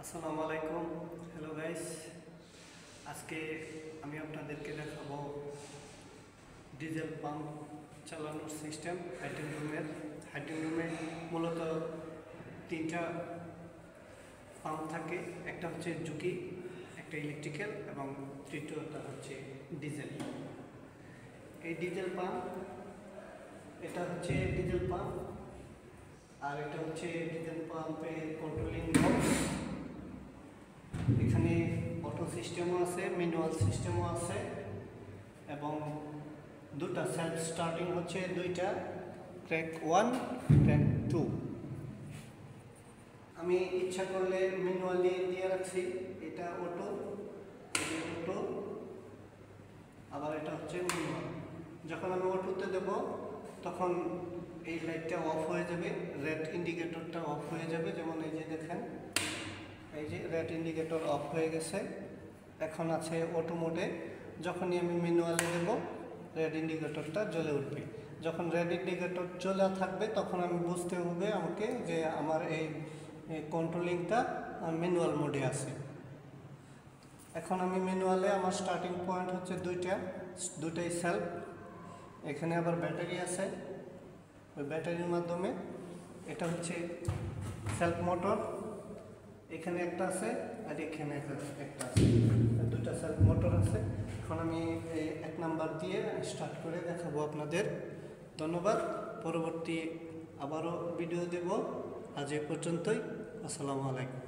আসসালামু আলাইকুম। Hello guys, আজকে আমি আপনাদেরকে দেখাবো ডিজেল পাম্প চালানোর সিস্টেম। হাইটিং রুমে মূলত তিনটা পাম্প থাকে, একটা হচ্ছে জুকি, একটা ইলেকট্রিক্যাল এবং তৃতীয়টা হচ্ছে ডিজেল। এই ডিজেল পাম্প, এটা হচ্ছে ডিজেল পাম্প আর এটা হচ্ছে ডিজেল পাম্পের কন্ট্রোলিং বক্স। এখানে অটো সিস্টেমও আছে, ম্যানুয়াল সিস্টেমও আছে এবং দুটা সেলফ স্টার্টিং হচ্ছে দুইটা, ক্র্যাঙ্ক 1 ক্র্যাঙ্ক 2। আমি ইচ্ছা করলে ম্যানুয়ালি দিয়ে রাখছি। এটা অটো, আবার এটা হচ্ছে ম্যানুয়াল। যখন আমি অটোতে দেব তখন এই লাইটটা অফ হয়ে যাবে, রেড ইন্ডিকেটরটা অফ হয়ে যাবে। যেমন এই যে দেখেন, এই যে রেড ইন্ডিকেটর অফ হয়ে গেছে, এখন আছে অটো মোডে। যখনই আমি ম্যানুয়ালে দেব রেড ইন্ডিকেটরটা জ্বলে উঠবে। যখন রেড ইন্ডিকেটর জ্বলা থাকবে তখন আমি বুঝতে হবে আমাকে যে আমার এই কন্ট্রোলিংটা ম্যানুয়াল মোডে আছে। এখন আমি ম্যানুয়ালে, আমার স্টার্টিং পয়েন্ট হচ্ছে দুইটাই সেলফ। এখানে আবার ব্যাটারি আছে, ওই ব্যাটারির মাধ্যমে এটা হচ্ছে সেলফ মোটর। এখানে একটা আছে আর এখানে একটা আছে, দুটা সেলফ মোটর আছে। এখন আমি 1 নাম্বার দিয়ে স্টার্ট করে দেখাবো আপনাদের। ধন্যবাদ। পরবর্তী আবারও ভিডিও দেব। আজ এ পর্যন্তই। আসসালামু আলাইকুম।